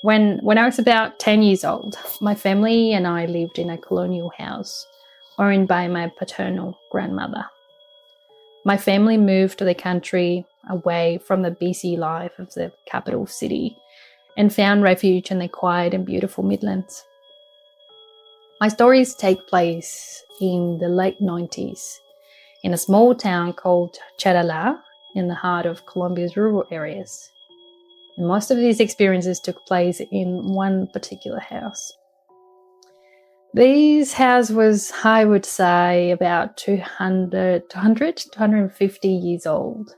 When I was about 10 years old, my family and I lived in a colonial house owned by my paternal grandmother. My family moved to the country away from the busy life of the capital city and found refuge in the quiet and beautiful Midlands. My stories take place in the late 90s in a small town called Chatalar in the heart of Colombia's rural areas. And most of these experiences took place in one particular house. This house was, I would say, about 250 years old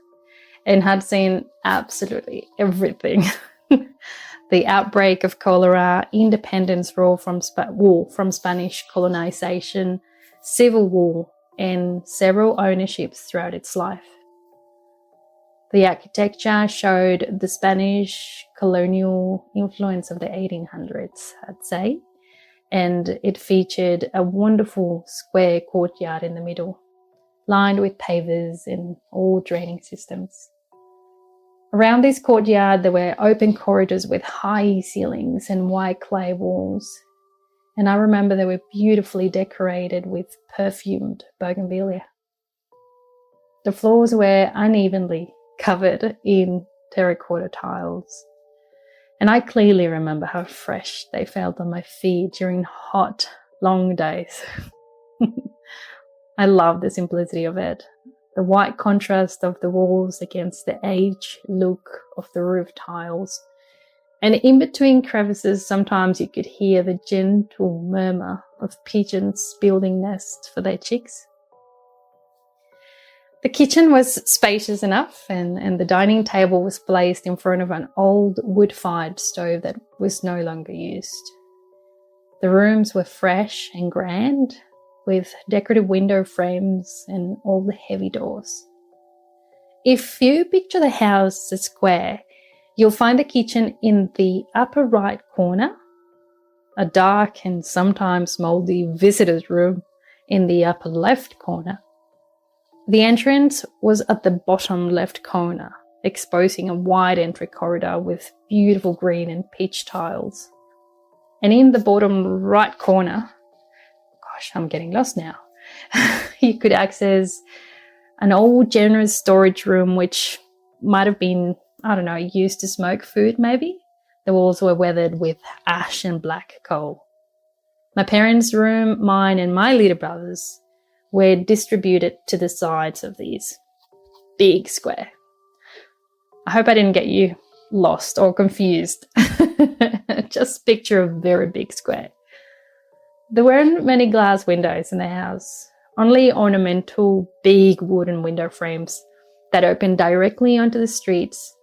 and had seen absolutely everything. The outbreak of cholera, independence war from Spanish colonization, civil war, and several ownerships throughout its life. The architecture showed the Spanish colonial influence of the 1800s, I'd say, and it featured a wonderful square courtyard in the middle, lined with pavers and all draining systems. Around this courtyard, there were open corridors with high ceilings and white clay walls, and I remember they were beautifully decorated with perfumed bougainvillea. The floors were unevenly covered in terracotta tiles, and I clearly remember how fresh they felt on my feet during hot, long days. I love the simplicity of it, the white contrast of the walls against the aged look of the roof tiles, and in between crevices sometimes you could hear the gentle murmur of pigeons building nests for their chicks. The kitchen was spacious enough, and the dining table was placed in front of an old wood-fired stove that was no longer used. The rooms were fresh and grand, with decorative window frames and all the heavy doors. If you picture the house as a square, you'll find the kitchen in the upper right corner, a dark and sometimes mouldy visitor's room in the upper left corner. The entrance was at the bottom left corner, exposing a wide entry corridor with beautiful green and peach tiles. And in the bottom right corner, gosh, I'm getting lost now, you could access an old generous storage room which might have been, used to smoke food maybe. The walls were weathered with ash and black coal. My parents' room, mine and my little brother's, were distributed to the sides of these big square. I hope I didn't get you lost or confused. Just picture a very big square. There weren't many glass windows in the house, only ornamental big wooden window frames that opened directly onto the streets,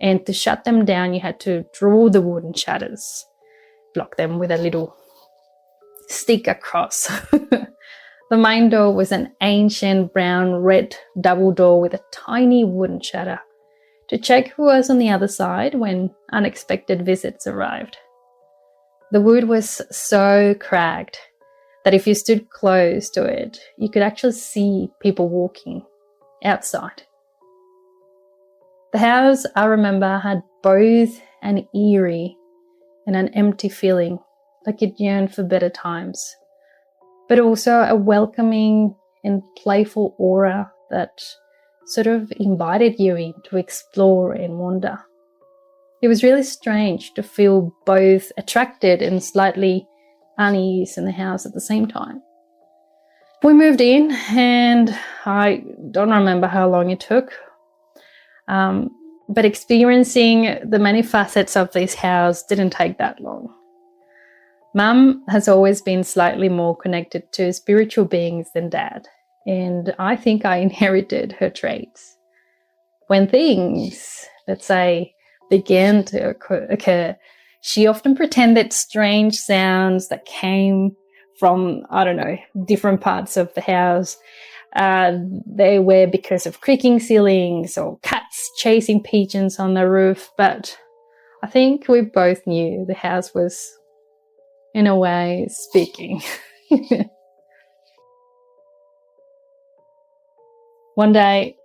and to shut them down you had to draw the wooden shutters, block them with a little stick across. The main door was an ancient brown red double door with a tiny wooden shutter to check who was on the other side when unexpected visits arrived. The wood was so cracked that if you stood close to it, you could actually see people walking outside. The house, I remember, had both an eerie and an empty feeling, like it yearned for better times, but also a welcoming and playful aura that sort of invited you in to explore and wander. It was really strange to feel both attracted and slightly unease in the house at the same time. We moved in, and I don't remember how long it took, but experiencing the many facets of this house didn't take that long. Mum has always been slightly more connected to spiritual beings than Dad, and I think I inherited her traits. When things, let's say, began to occur, she often pretended strange sounds that came from, different parts of the house. They were because of creaking ceilings or cats chasing pigeons on the roof, but I think we both knew the house was, in a way, speaking. One day,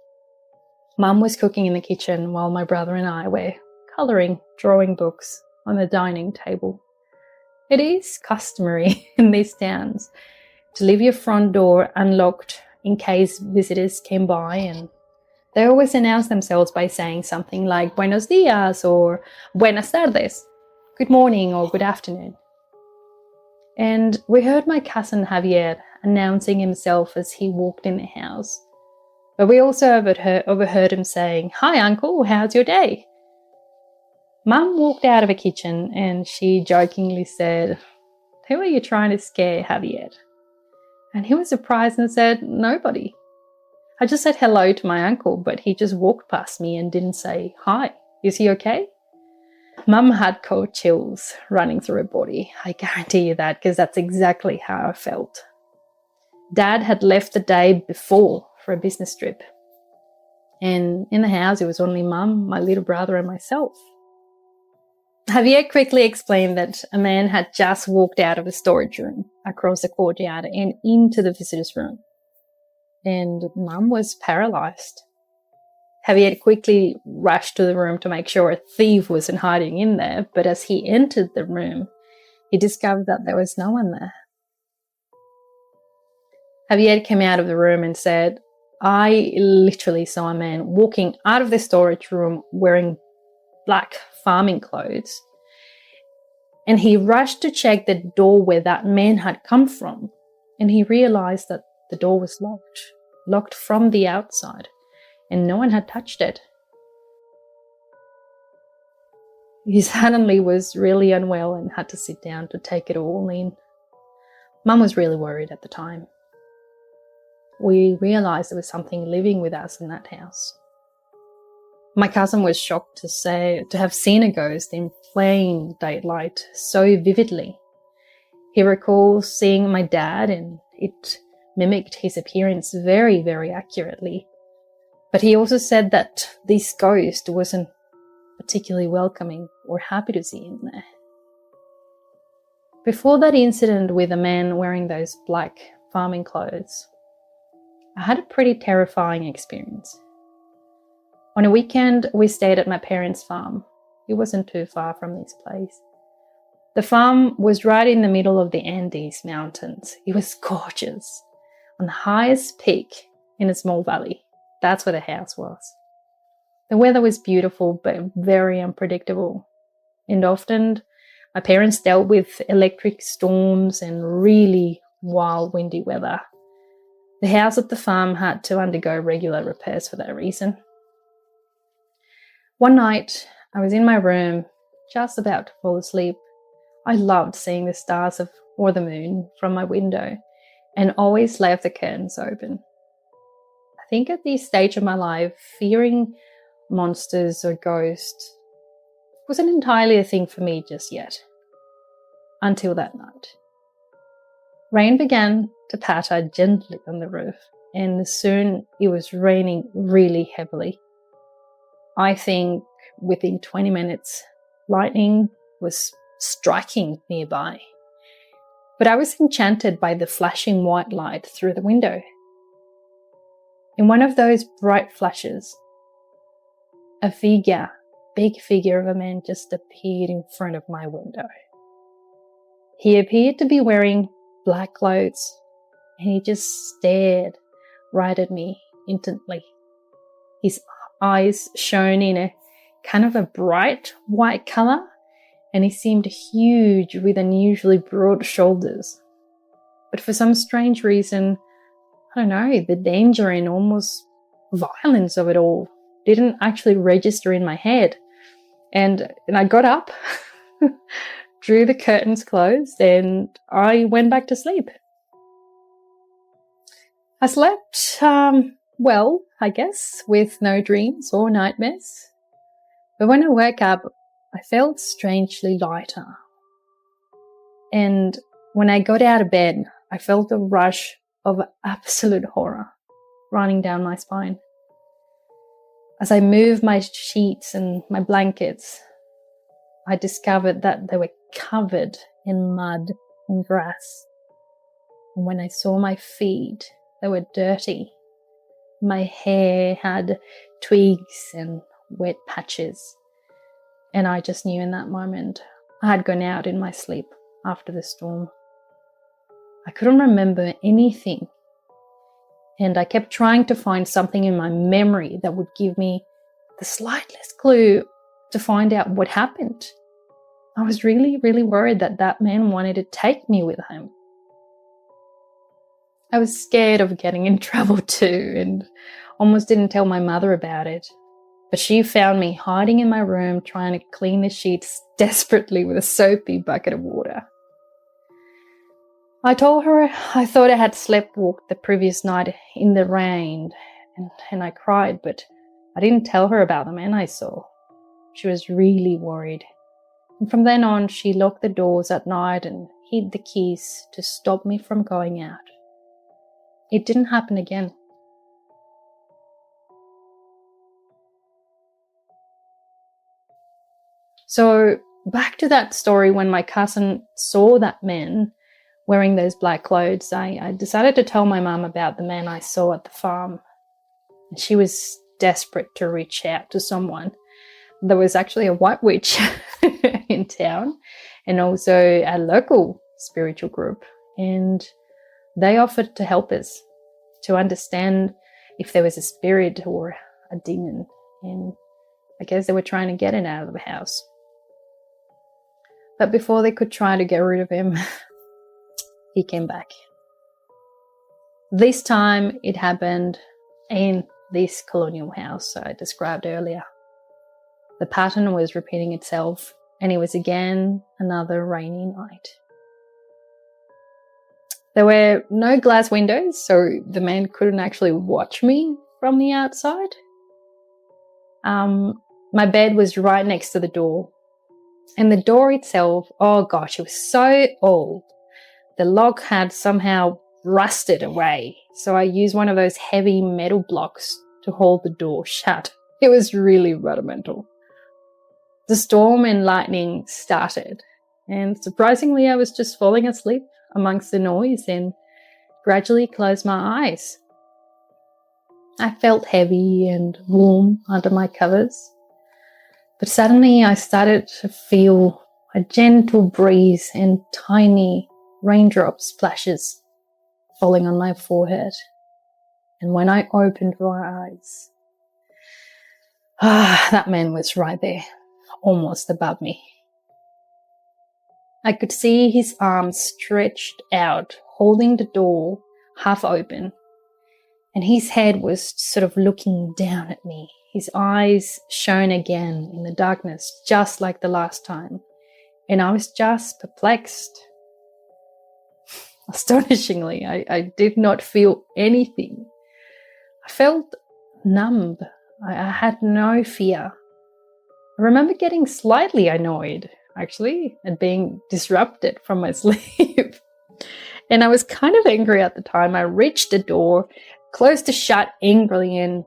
Mum was cooking in the kitchen while my brother and I were colouring drawing books on the dining table. It is customary in these towns to leave your front door unlocked in case visitors came by, and they always announce themselves by saying something like buenos dias or buenas tardes, good morning or good afternoon. And we heard my cousin Javier announcing himself as he walked in the house. But we also overheard him saying, "Hi uncle, how's your day?" Mum walked out of the kitchen and she jokingly said, "Who are you trying to scare, Javier?" And he was surprised and said, "Nobody. I just said hello to my uncle, but he just walked past me and didn't say hi. Is he okay?" Mum had cold chills running through her body. I guarantee you that, because that's exactly how I felt. Dad had left the day before for a business trip. And in the house, it was only Mum, my little brother, and myself. Javier quickly explained that a man had just walked out of a storage room across the courtyard and into the visitor's room. And Mum was paralyzed. Javier quickly rushed to the room to make sure a thief wasn't hiding in there, but as he entered the room, he discovered that there was no one there. Javier came out of the room and said, "I literally saw a man walking out of the storage room wearing black farming clothes, and he rushed to check the door where that man had come from, and he realized that the door was locked from the outside, and no one had touched it. He suddenly was really unwell and had to sit down to take it all in. Mum was really worried at the time. We realized there was something living with us in that house. My cousin was shocked to have seen a ghost in plain daylight so vividly. He recalls seeing my dad and it mimicked his appearance very, very accurately. But he also said that this ghost wasn't particularly welcoming or happy to see him there. Before that incident with a man wearing those black farming clothes, I had a pretty terrifying experience. On a weekend, we stayed at my parents' farm. It wasn't too far from this place. The farm was right in the middle of the Andes Mountains. It was gorgeous. On the highest peak in a small valley. That's where the house was. The weather was beautiful, but very unpredictable. And often, my parents dealt with electric storms and really wild windy weather. The house at the farm had to undergo regular repairs for that reason. One night, I was in my room, just about to fall asleep. I loved seeing the stars or the moon from my window and always left the curtains open. I think at this stage of my life, fearing monsters or ghosts wasn't entirely a thing for me just yet. Until that night. Rain began to patter gently on the roof, and soon it was raining really heavily. I think within 20 minutes, lightning was striking nearby. But I was enchanted by the flashing white light through the window. In one of those bright flashes, a big figure of a man just appeared in front of my window. He appeared to be wearing black clothes, and he just stared right at me intently. His eyes shone in a kind of a bright white colour, and he seemed huge with unusually broad shoulders. But for some strange reason, I don't know, the danger and almost violence of it all didn't actually register in my head. And I got up, drew the curtains closed, and I went back to sleep. I slept, well, I guess, with no dreams or nightmares. But when I woke up, I felt strangely lighter. And when I got out of bed, I felt a rush of absolute horror running down my spine. As I moved my sheets and my blankets, I discovered that they were covered in mud and grass. And when I saw my feet, they were dirty. My hair had twigs and wet patches. And I just knew in that moment I had gone out in my sleep after the storm. I couldn't remember anything, and I kept trying to find something in my memory that would give me the slightest clue to find out what happened. I was really, really worried that that man wanted to take me with him. I was scared of getting in trouble too, and almost didn't tell my mother about it. But she found me hiding in my room trying to clean the sheets desperately with a soapy bucket of water. I told her I thought I had sleptwalked the previous night in the rain, and I cried, but I didn't tell her about the man I saw. She was really worried. And from then on, she locked the doors at night and hid the keys to stop me from going out. It didn't happen again. So back to that story, when my cousin saw that man wearing those black clothes, I decided to tell my mum about the man I saw at the farm. And she was desperate to reach out to someone. There was actually a white witch in town, and also a local spiritual group. And they offered to help us to understand if there was a spirit or a demon. And I guess they were trying to get it out of the house. But before they could try to get rid of him, he came back. This time it happened in this colonial house I described earlier. The pattern was repeating itself, and it was again another rainy night. There were no glass windows, so the man couldn't actually watch me from the outside. My bed was right next to the door. And the door itself, oh gosh, it was so old. The lock had somehow rusted away. So I used one of those heavy metal blocks to hold the door shut. It was really rudimental. The storm and lightning started. And surprisingly, I was just falling asleep amongst the noise and gradually closed my eyes. I felt heavy and warm under my covers. But suddenly I started to feel a gentle breeze and tiny raindrop splashes falling on my forehead. And when I opened my eyes, that man was right there, almost above me. I could see his arms stretched out, holding the door half open, and his head was sort of looking down at me. His eyes shone again in the darkness, just like the last time, and I was just perplexed. Astonishingly, I did not feel anything. I felt numb. I had no fear. I remember getting slightly annoyed, actually, at being disrupted from my sleep. And I was kind of angry at the time. I reached the door, closed it shut angrily, and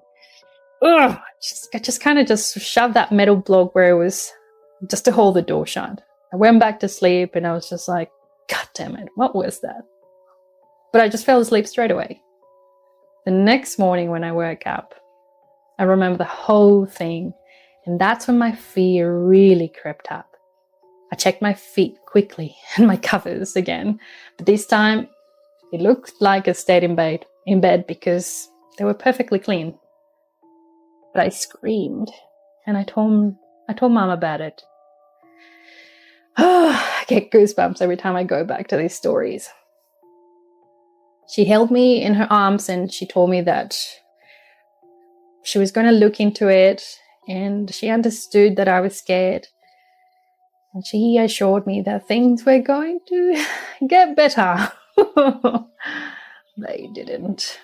I just kind of shoved that metal block where it was, just to hold the door shut. I went back to sleep and I was just like, God damn it, what was that? But I just fell asleep straight away. The next morning when I woke up, I remember the whole thing, and that's when my fear really crept up. I checked my feet quickly and my covers again, but this time it looked like I stayed in bed because they were perfectly clean. But I screamed and I told Mum about it. I get goosebumps every time I go back to these stories. She held me in her arms and she told me that she was going to look into it, and she understood that I was scared. And she assured me that things were going to get better. They didn't.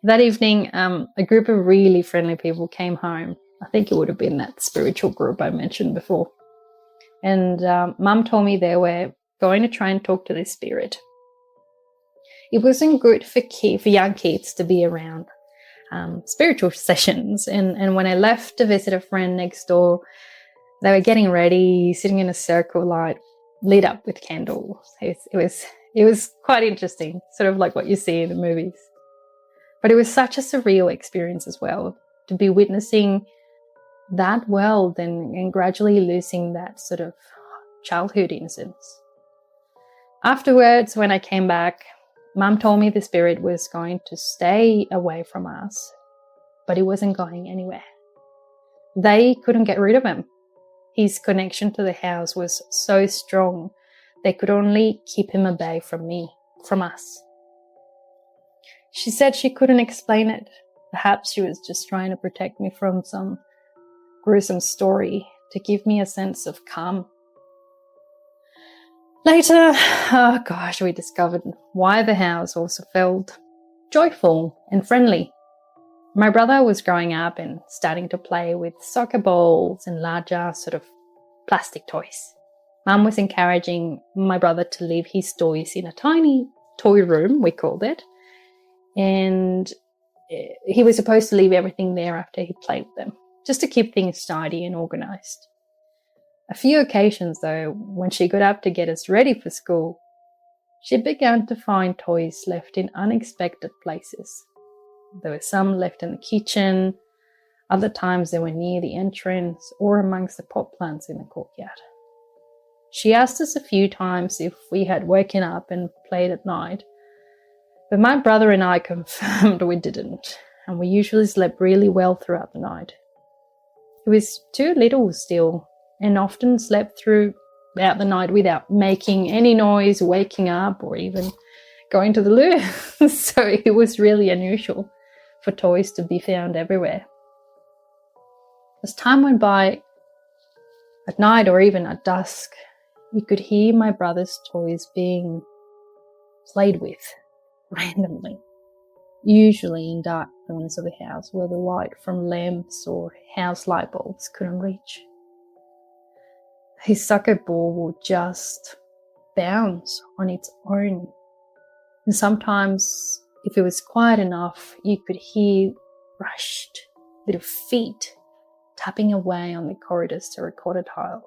That evening, a group of really friendly people came home. I think it would have been that spiritual group I mentioned before. And Mum told me they were going to try and talk to this spirit. It wasn't good for young kids to be around spiritual sessions. And when I left to visit a friend next door, they were getting ready, sitting in a circle light, lit up with candles. It was quite interesting, sort of like what you see in the movies. But it was such a surreal experience as well, to be witnessing that world and gradually losing that sort of childhood innocence. Afterwards, when I came back, Mum told me the spirit was going to stay away from us, but he wasn't going anywhere. They couldn't get rid of him. His connection to the house was so strong, they could only keep him away from us. She said she couldn't explain it. Perhaps she was just trying to protect me from some gruesome story to give me a sense of calm. Later, we discovered why the house also felt joyful and friendly. My brother was growing up and starting to play with soccer balls and larger sort of plastic toys. Mum was encouraging my brother to leave his toys in a tiny toy room, we called it, and he was supposed to leave everything there after he played with them, just to keep things tidy and organised. A few occasions, though, when she got up to get us ready for school, she began to find toys left in unexpected places. There were some left in the kitchen, other times they were near the entrance or amongst the pot plants in the courtyard. She asked us a few times if we had woken up and played at night, but my brother and I confirmed we didn't, and we usually slept really well throughout the night. He was too little still, and often slept throughout the night without making any noise, waking up, or even going to the loo. So it was really unusual for toys to be found everywhere. As time went by, at night or even at dusk, you could hear my brother's toys being played with randomly, usually in dark corners of the house where the light from lamps or house light bulbs couldn't reach. His soccer ball would just bounce on its own. And sometimes, if it was quiet enough, you could hear rushed little feet tapping away on the corridor's terracotta tiles.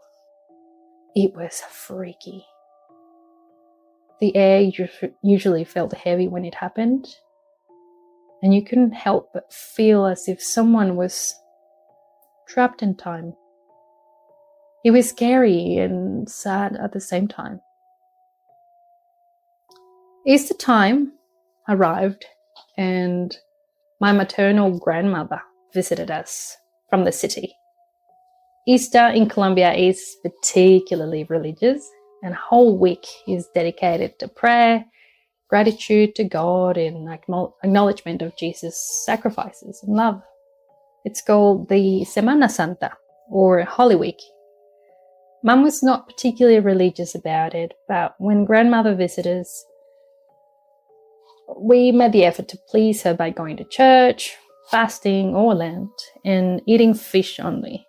It was freaky. The air usually felt heavy when it happened, and you couldn't help but feel as if someone was trapped in time. It was scary and sad at the same time. Easter time arrived and my maternal grandmother visited us from the city. Easter in Colombia is particularly religious, and a whole week is dedicated to prayer, gratitude to God, and acknowledgement of Jesus' sacrifices and love. It's called the Semana Santa, or Holy Week. Mum was not particularly religious about it, but when grandmother visited us, we made the effort to please her by going to church, fasting or Lent, and eating fish only.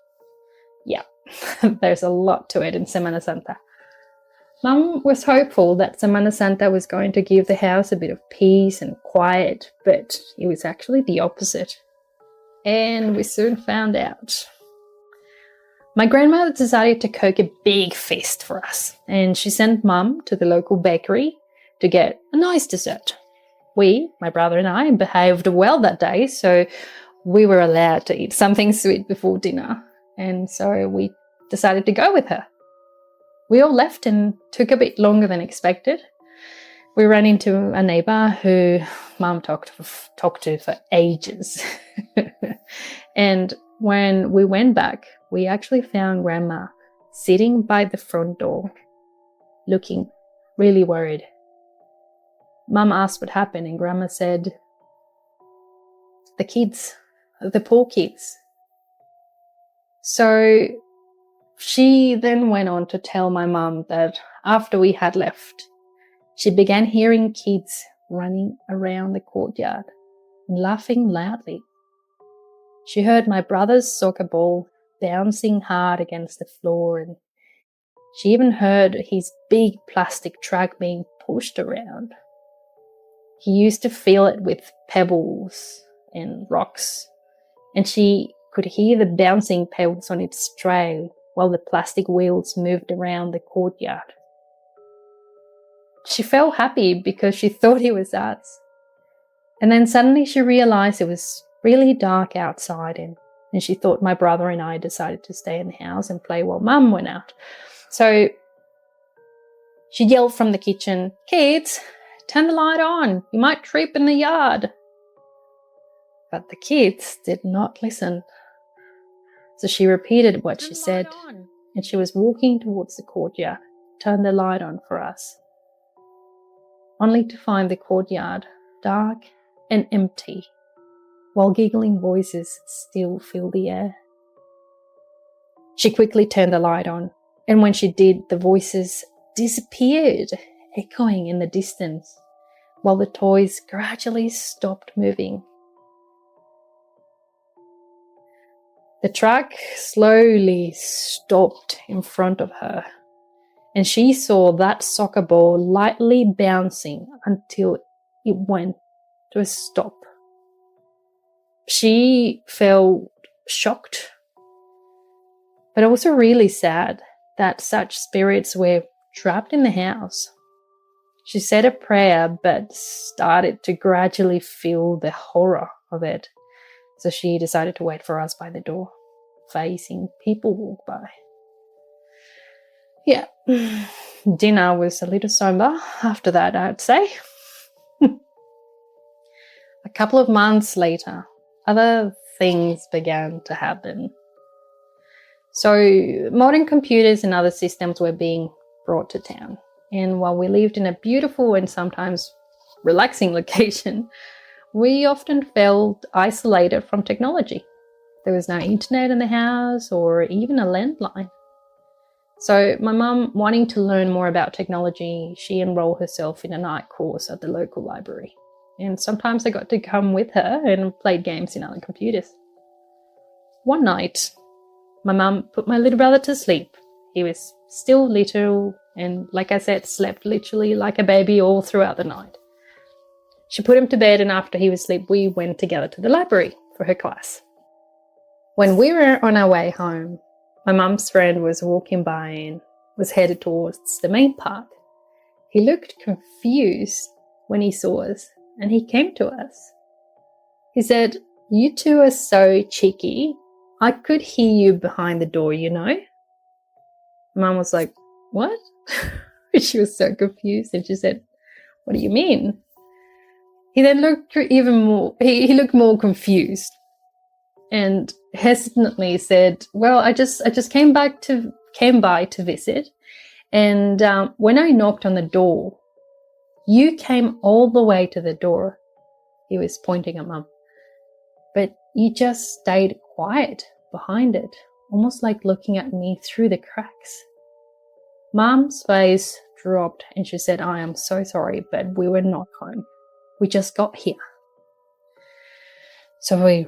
Yeah, there's a lot to it in Semana Santa. Mum was hopeful that Semana Santa was going to give the house a bit of peace and quiet, but it was actually the opposite. And we soon found out. My grandmother decided to cook a big feast for us, and she sent Mum to the local bakery to get a nice dessert. We, my brother and I, behaved well that day, so we were allowed to eat something sweet before dinner, and so we decided to go with her. We all left and took a bit longer than expected. We ran into a neighbour who Mum talked to for ages. And when we went back, we actually found Grandma sitting by the front door, looking really worried. Mum asked what happened, and Grandma said, the kids, the poor kids. So she then went on to tell my mum that after we had left, she began hearing kids running around the courtyard and laughing loudly. She heard my brother's soccer ball bouncing hard against the floor, and she even heard his big plastic truck being pushed around. He used to fill it with pebbles and rocks, and she could hear the bouncing pebbles on its trail while the plastic wheels moved around the courtyard. She felt happy because she thought he was us. And then suddenly she realized it was really dark outside, and she thought my brother and I decided to stay in the house and play while Mum went out. So She yelled from the kitchen, "Kids, turn the light on. You might trip in the yard." But the kids did not listen. So she repeated what she said, and she was walking towards the courtyard, "Turn the light on for us," only to find the courtyard dark and empty, while giggling voices still filled the air. She quickly turned the light on, and when she did, the voices disappeared, echoing in the distance, while the toys gradually stopped moving. The truck slowly stopped in front of her, and she saw that soccer ball lightly bouncing until it went to a stop. She felt shocked, but also really sad that such spirits were trapped in the house. She said a prayer, but started to gradually feel the horror of it. So she decided to wait for us by the door, facing people walk by. Yeah, dinner was a little somber after that, I'd say. A couple of months later, other things began to happen. So modern computers and other systems were being brought to town. And while we lived in a beautiful and sometimes relaxing location, we often felt isolated from technology. There was no internet in the house or even a landline. So my mum, wanting to learn more about technology, she enrolled herself in a night course at the local library. And sometimes I got to come with her and played games in other computers. One night, my mum put my little brother to sleep. He was still little and, like I said, slept literally like a baby all throughout the night. She put him to bed, and after he was asleep, we went together to the library for her class. When we were on our way home, my mum's friend was walking by and was headed towards the main park. He looked confused when he saw us, and he came to us. He said, "You two are so cheeky. I could hear you behind the door, you know." Mum was like, "What?" She was so confused, and she said, "What do you mean?" He then looked even more, he looked more confused and hesitantly said, "Well, I just came by to visit, and when I knocked on the door, you came all the way to the door." He was pointing at Mum. "But you just stayed quiet behind it, almost like looking at me through the cracks." Mum's face dropped and she said, "I am so sorry, but we were not home. We just got here." So we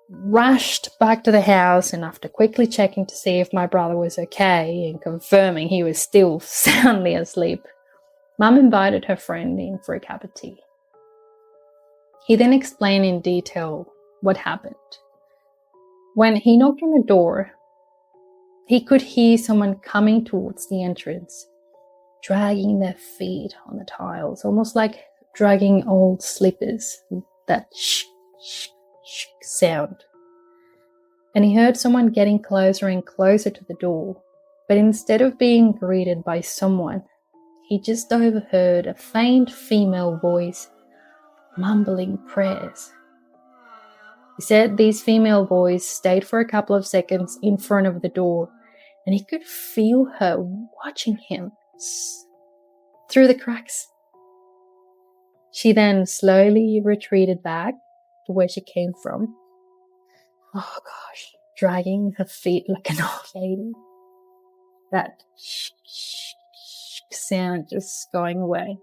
rushed back to the house, and after quickly checking to see if my brother was okay and confirming he was still soundly asleep, Mum invited her friend in for a cup of tea. He then explained in detail what happened. When he knocked on the door, he could hear someone coming towards the entrance, dragging their feet on the tiles, almost like dragging old slippers, that sh sound. And he heard someone getting closer and closer to the door, but instead of being greeted by someone, he just overheard a faint female voice mumbling prayers. He said these female voices stayed for a couple of seconds in front of the door, and he could feel her watching him through the cracks. She then slowly retreated back to where she came from. Oh gosh, dragging her feet like an old lady. That sound just going away.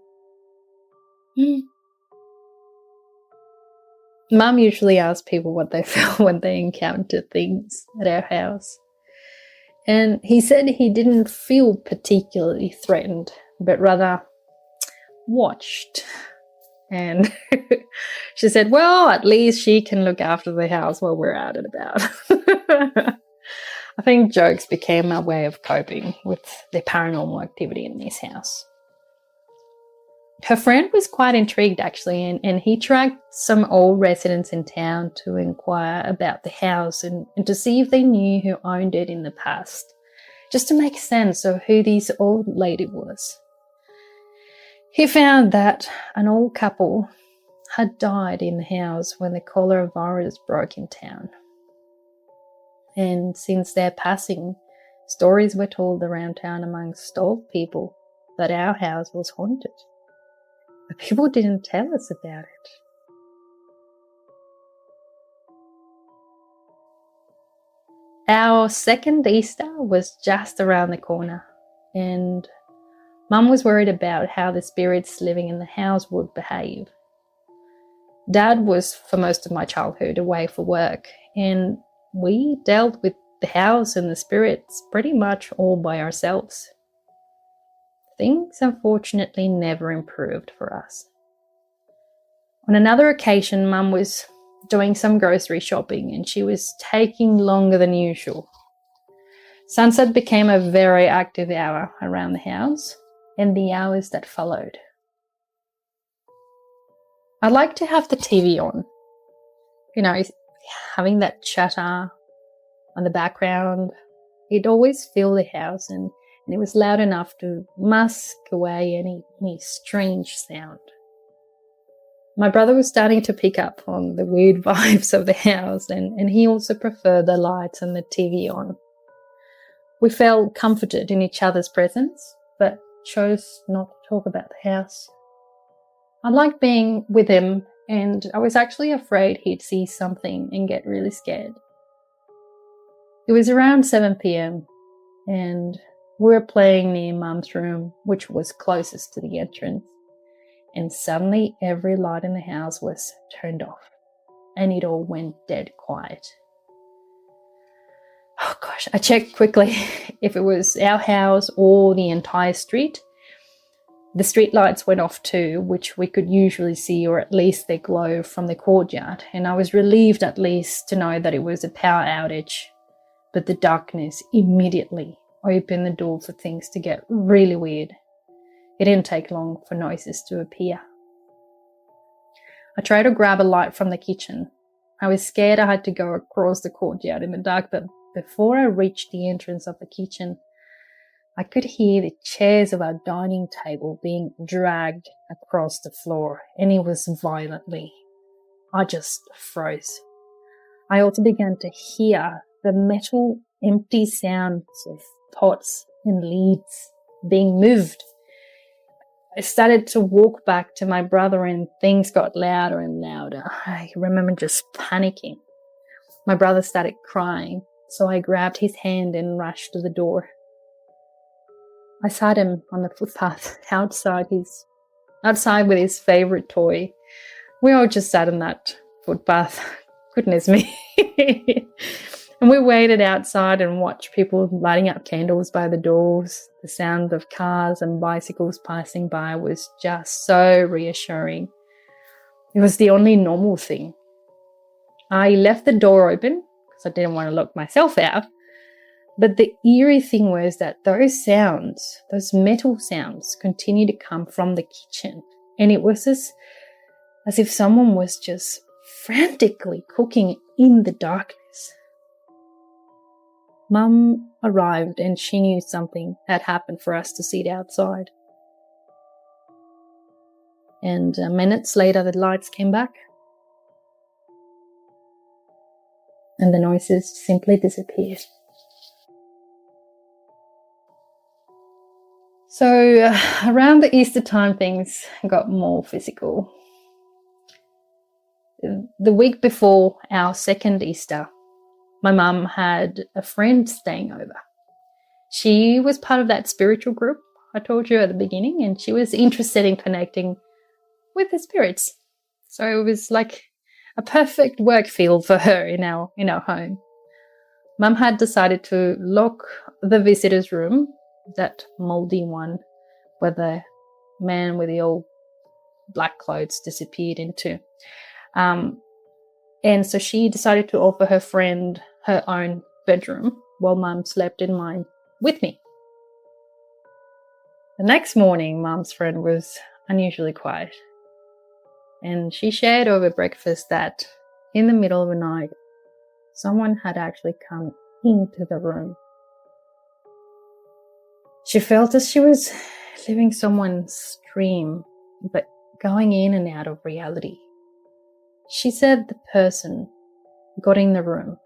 Mum usually asks people what they felt when they encounter things at our house. And he said he didn't feel particularly threatened, but rather watched. And she said, well, at least she can look after the house while we're out and about. I think jokes became our way of coping with the paranormal activity in this house. Her friend was quite intrigued actually, and he tracked some old residents in town to inquire about the house and to see if they knew who owned it in the past, just to make sense of who this old lady was. He found that an old couple had died in the house when the cholera virus broke in town. And since their passing, stories were told around town amongst old people that our house was haunted. But people didn't tell us about it. Our second Easter was just around the corner, and Mum was worried about how the spirits living in the house would behave. Dad was, for most of my childhood, away for work, and we dealt with the house and the spirits pretty much all by ourselves. Things unfortunately never improved for us. On another occasion, Mum was doing some grocery shopping and she was taking longer than usual. Sunset became a very active hour around the house and the hours that followed. I like to have the TV on, having that chatter on the background. It always filled the house and it was loud enough to mask away any strange sound. My brother was starting to pick up on the weird vibes of the house and he also preferred the lights and the TV on. We felt comforted in each other's presence, but chose not to talk about the house. I liked being with him and I was actually afraid he'd see something and get really scared. It was around 7 p.m. and we were playing near Mum's room, which was closest to the entrance. And suddenly every light in the house was turned off and it all went dead quiet. Oh gosh, I checked quickly if it was our house or the entire street. The street lights went off too, which we could usually see, or at least they glow from the courtyard. And I was relieved at least to know that it was a power outage. But the darkness immediately opened the door for things to get really weird. It didn't take long for noises to appear. I tried to grab a light from the kitchen. I was scared I had to go across the courtyard in the dark, but before I reached the entrance of the kitchen, I could hear the chairs of our dining table being dragged across the floor, and it was violently. I just froze. I also began to hear the metal, empty sounds of pots and lids being moved. I started to walk back to my brother and things got louder and louder. I remember just panicking. My brother started crying, so I grabbed his hand and rushed to the door. I sat him on the footpath outside with his favorite toy. We all just sat on that footpath. Goodness me. And we waited outside and watched people lighting up candles by the doors. The sound of cars and bicycles passing by was just so reassuring. It was the only normal thing. I left the door open because I didn't want to lock myself out. But the eerie thing was that those sounds, those metal sounds, continued to come from the kitchen. And it was as if someone was just frantically cooking in the darkness. Mum arrived and she knew something had happened for us to sit outside. And minutes later, the lights came back. And the noises simply disappeared. So around the Easter time, things got more physical. The week before our second Easter, my mum had a friend staying over. She was part of that spiritual group I told you at the beginning, and she was interested in connecting with the spirits. So it was like a perfect work field for her in our home. Mum had decided to lock the visitor's room, that moldy one where the man with the old black clothes disappeared into. And so she decided to offer her friend her own bedroom while Mum slept in mine with me. The next morning, Mum's friend was unusually quiet. And she shared over breakfast that in the middle of the night, someone had actually come into the room. She felt as she was living someone's dream, but going in and out of reality. She said the person got in the room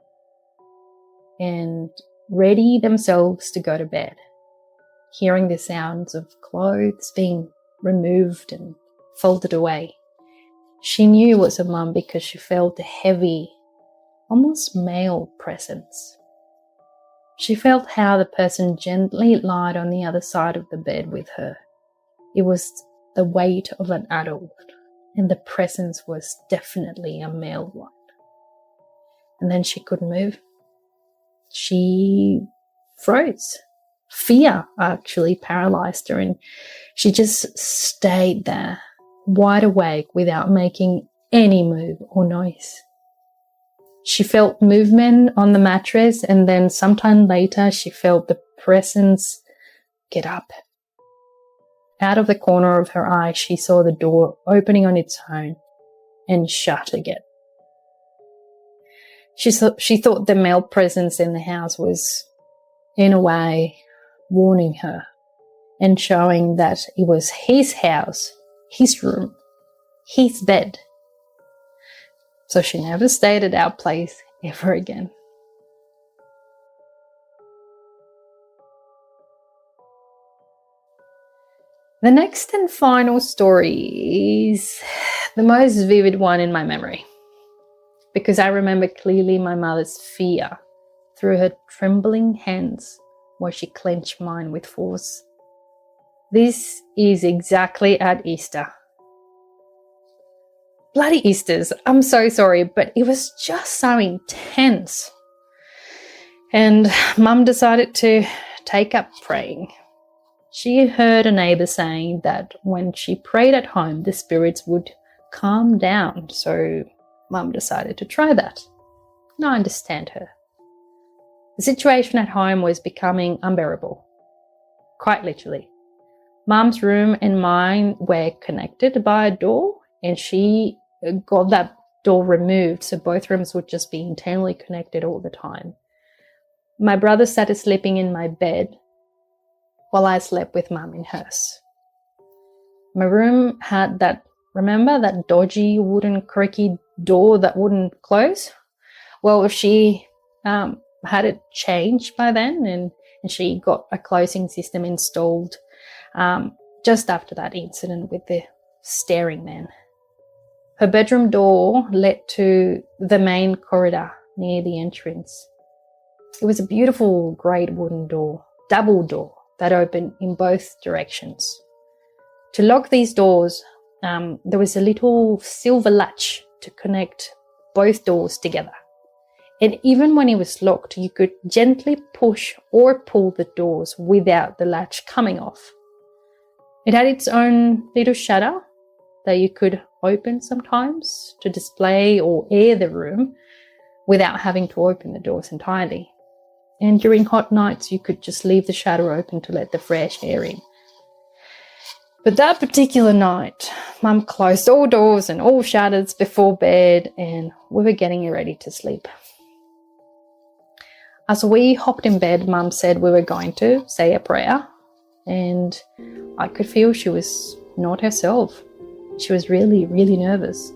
and ready themselves to go to bed, hearing the sounds of clothes being removed and folded away. She knew it was her mum because she felt a heavy, almost male presence. She felt how the person gently lied on the other side of the bed with her. It was the weight of an adult, and the presence was definitely a male one. And then she couldn't move. She froze. Fear actually paralyzed her, and she just stayed there, wide awake, without making any move or noise. She felt movement on the mattress, and then sometime later she felt the presence get up. Out of the corner of her eye, she saw the door opening on its own and shut again. She thought the male presence in the house was, in a way, warning her and showing that it was his house, his room, his bed. So she never stayed at our place ever again. The next and final story is the most vivid one in my memory, because I remember clearly my mother's fear through her trembling hands while she clenched mine with force. This is exactly at Easter. Bloody Easters, I'm so sorry, but it was just so intense. And Mum decided to take up praying. She heard a neighbour saying that when she prayed at home, the spirits would calm down. So Mum decided to try that. And I understand her. The situation at home was becoming unbearable. Quite literally. Mum's room and mine were connected by a door, and she got that door removed, so both rooms would just be internally connected all the time. My brother started sleeping in my bed while I slept with Mum in hers. My room had that, remember that dodgy wooden creaky door that wouldn't close? Well, she had it changed by then, and she got a closing system installed just after that incident with the staring man. Her bedroom door led to the main corridor near the entrance. It was a beautiful great wooden door, double door, that opened in both directions. To lock these doors, there was a little silver latch to connect both doors together. And even when it was locked, you could gently push or pull the doors without the latch coming off. It had its own little shutter that you could open sometimes to display or air the room without having to open the doors entirely. And during hot nights, you could just leave the shutter open to let the fresh air in. But that particular night, Mum closed all doors and all shutters before bed, and we were getting ready to sleep. As we hopped in bed, Mum said we were going to say a prayer, and I could feel she was not herself. She was really, really nervous.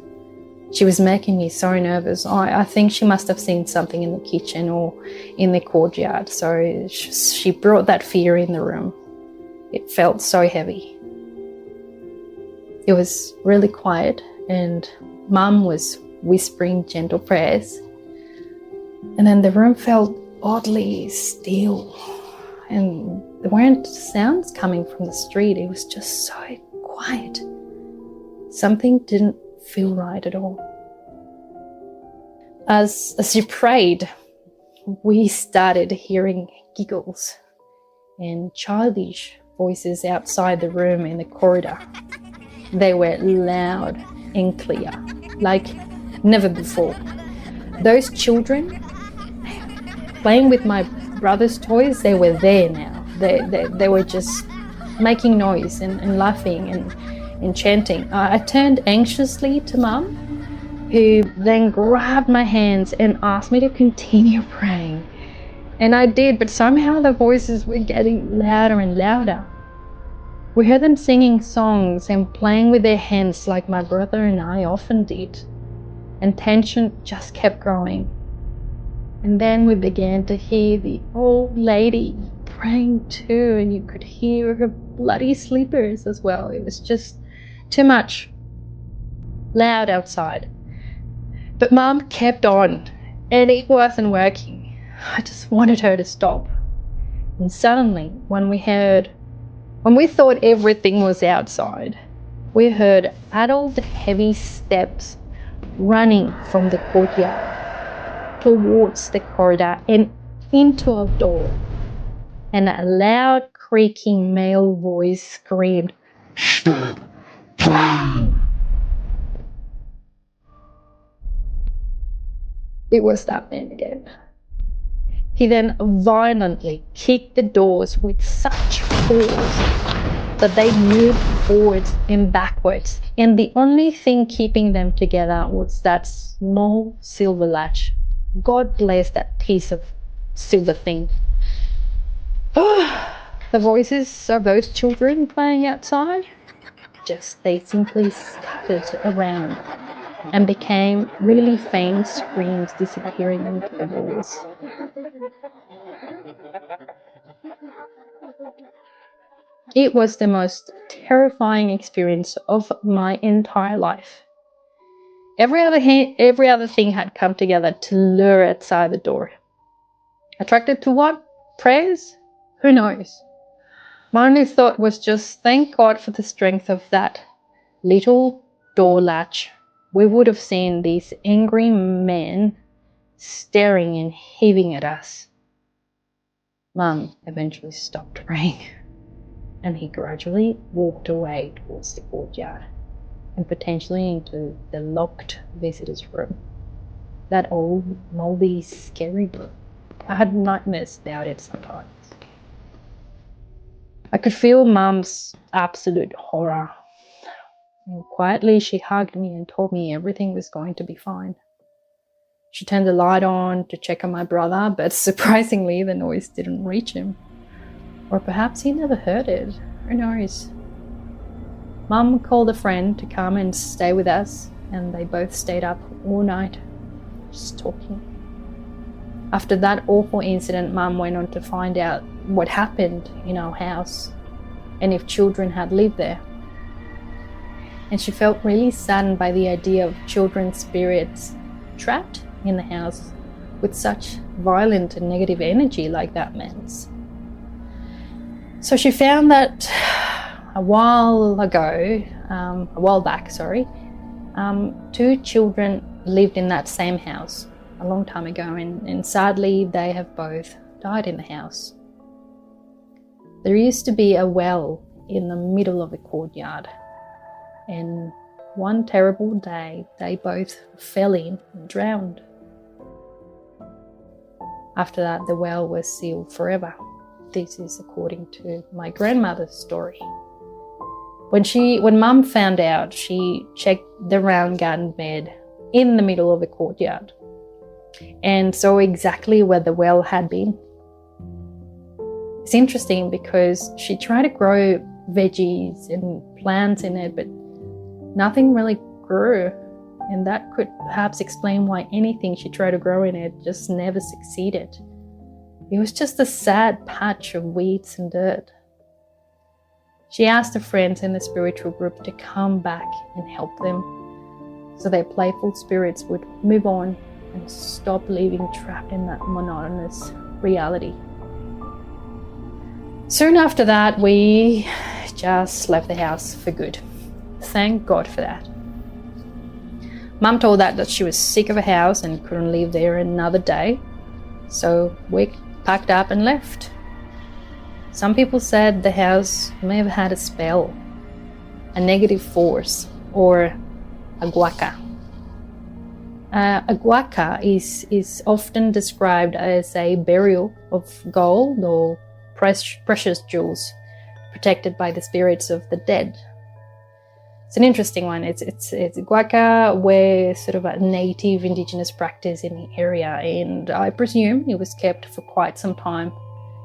She was making me so nervous. I think she must have seen something in the kitchen or in the courtyard. So she brought that fear in the room. It felt so heavy. It was really quiet, and Mum was whispering gentle prayers. And then the room felt oddly still, and there weren't sounds coming from the street. It was just so quiet. Something didn't feel right at all. As she prayed, we started hearing giggles and childish voices outside the room in the corridor. They were loud and clear, like never before. Those children playing with my brother's toys, they were there now. They were just making noise and laughing and chanting. I turned anxiously to Mum, who then grabbed my hands and asked me to continue praying. And I did, but somehow the voices were getting louder and louder. We heard them singing songs and playing with their hands like my brother and I often did. And tension just kept growing. And then we began to hear the old lady praying too, and you could hear her bloody slippers as well. It was just too much. Loud outside. But Mum kept on, and it wasn't working. I just wanted her to stop. And suddenly, when we thought everything was outside, we heard adult heavy steps running from the courtyard towards the corridor and into our door. And a loud creaking male voice screamed, It was that man again. He then violently kicked the doors with such force that they moved forwards and backwards. And the only thing keeping them together was that small silver latch. God bless that piece of silver thing. The voices of those children playing outside, they simply scattered around and became really faint screams disappearing into the walls. It was the most terrifying experience of my entire life. Every other thing had come together to lure outside the door. Attracted to what? Prayers? Who knows? My only thought was just thank God for the strength of that little door latch. We would have seen these angry men staring and heaving at us. Mum eventually stopped praying, and he gradually walked away towards the courtyard and potentially into the locked visitor's room. That old, moldy, scary room. I had nightmares about it sometimes. I could feel Mum's absolute horror. And quietly she hugged me and told me everything was going to be fine. She turned the light on to check on my brother, but surprisingly the noise didn't reach him. Or perhaps he never heard it. Who knows? Mum called a friend to come and stay with us, and they both stayed up all night, just talking. After that awful incident, Mum went on to find out what happened in our house and if children had lived there. And she felt really saddened by the idea of children's spirits trapped in the house with such violent and negative energy like that man's. So she found that a while back, 2 children lived in that same house a long time ago, and sadly they have both died in the house. There used to be a well in the middle of the courtyard, and one terrible day they both fell in and drowned. After that, the well was sealed forever. This is according to my grandmother's story. When Mum found out, she checked the round garden bed in the middle of the courtyard and saw exactly where the well had been. It's interesting because she tried to grow veggies and plants in it, but nothing really grew, and that could perhaps explain why anything she tried to grow in it just never succeeded. It was just a sad patch of weeds and dirt. She asked her friends in the spiritual group to come back and help them so their playful spirits would move on and stop living trapped in that monotonous reality. Soon after that, we just left the house for good. Thank God for that. Mum told that she was sick of a house and couldn't live there another day, so we packed up and left. Some people said the house may have had a spell, a negative force, or a guaca. A guaca is often described as a burial of gold or precious jewels protected by the spirits of the dead. It's an interesting one. It's guaca were sort of a native indigenous practice in the area, and I presume it was kept for quite some time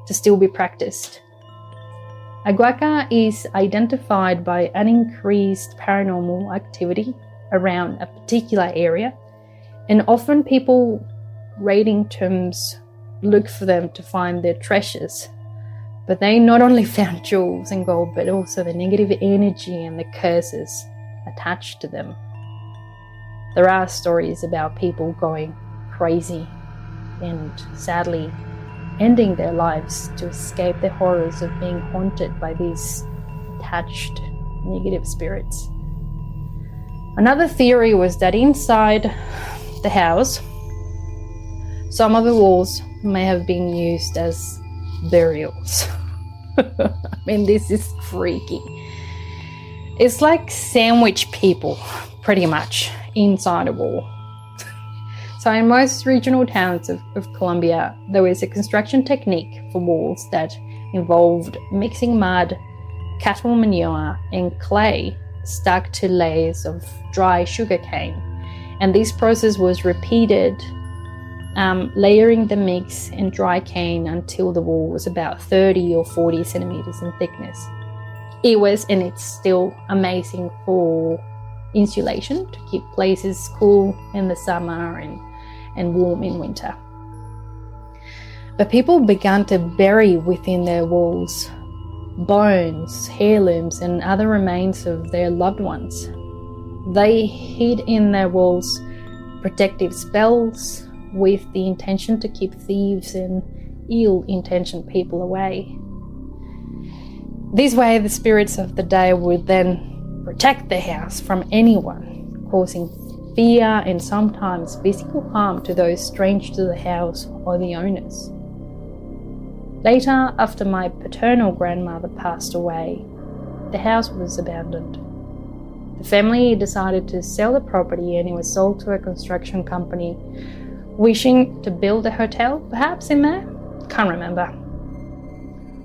to still be practiced. Aguaca is identified by an increased paranormal activity around a particular area, and often people raiding tombs look for them to find their treasures. But they not only found jewels and gold, but also the negative energy and the curses attached to them. There are stories about people going crazy and sadly ending their lives to escape the horrors of being haunted by these attached negative spirits. Another theory was that inside the house, some of the walls may have been used as burials. I mean, this is freaky. It's like sandwich people, pretty much, inside a wall. So in most regional towns of Colombia, there was a construction technique for walls that involved mixing mud, cattle manure, and clay stuck to layers of dry sugarcane. And this process was repeated, layering the mix and dry cane until the wall was about 30 or 40 centimeters in thickness. It was, and it's still, amazing for insulation, to keep places cool in the summer and warm in winter. But people began to bury within their walls bones, heirlooms, and other remains of their loved ones. They hid in their walls protective spells with the intention to keep thieves and ill-intentioned people away. This way, the spirits of the day would then protect the house from anyone, causing fear and sometimes physical harm to those strange to the house or the owners. Later, after my paternal grandmother passed away, the house was abandoned. The family decided to sell the property, and it was sold to a construction company wishing to build a hotel, perhaps, in there? Can't remember.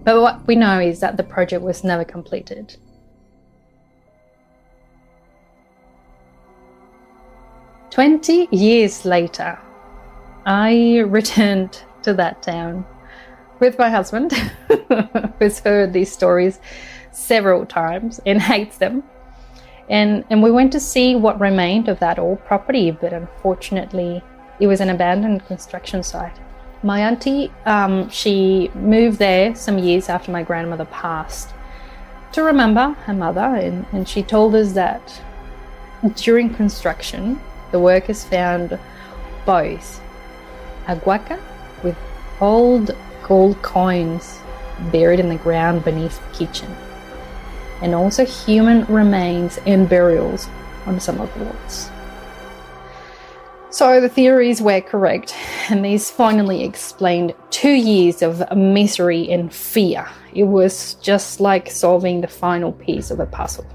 But what we know is that the project was never completed. "20 years later, I returned to that town with my husband, who's heard these stories several times and hates them. And we went to see what remained of that old property, but unfortunately, it was an abandoned construction site. My auntie, she moved there some years after my grandmother passed to remember her mother, and she told us that during construction, the workers found both aguaca with old gold coins buried in the ground beneath the kitchen, and also human remains and burials on some of the walls. So the theories were correct, and these finally explained 2 years of misery and fear. It was just like solving the final piece of a puzzle.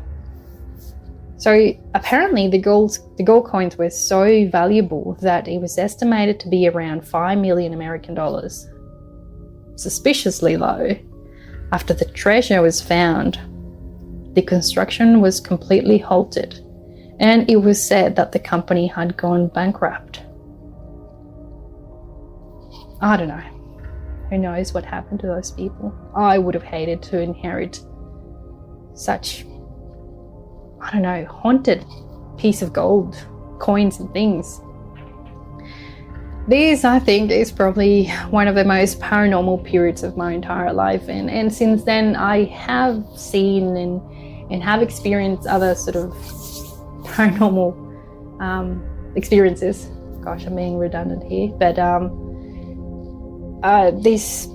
So apparently the gold coins were so valuable that it was estimated to be around $5 million American dollars. Suspiciously low. After the treasure was found, the construction was completely halted, and it was said that the company had gone bankrupt. I don't know. Who knows what happened to those people? I would have hated to inherit such, I don't know, haunted piece of gold, coins and things. This, I think, is probably one of the most paranormal periods of my entire life. And since then, I have seen and have experienced other sort of paranormal experiences. Gosh, I'm being redundant here. But this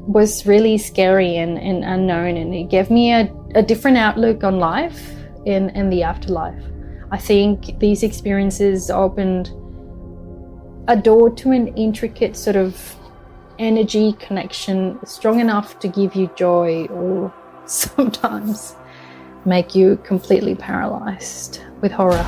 was really scary and unknown, and it gave me a different outlook on life and the afterlife. I think these experiences opened a door to an intricate sort of energy connection strong enough to give you joy, or sometimes make you completely paralyzed with horror.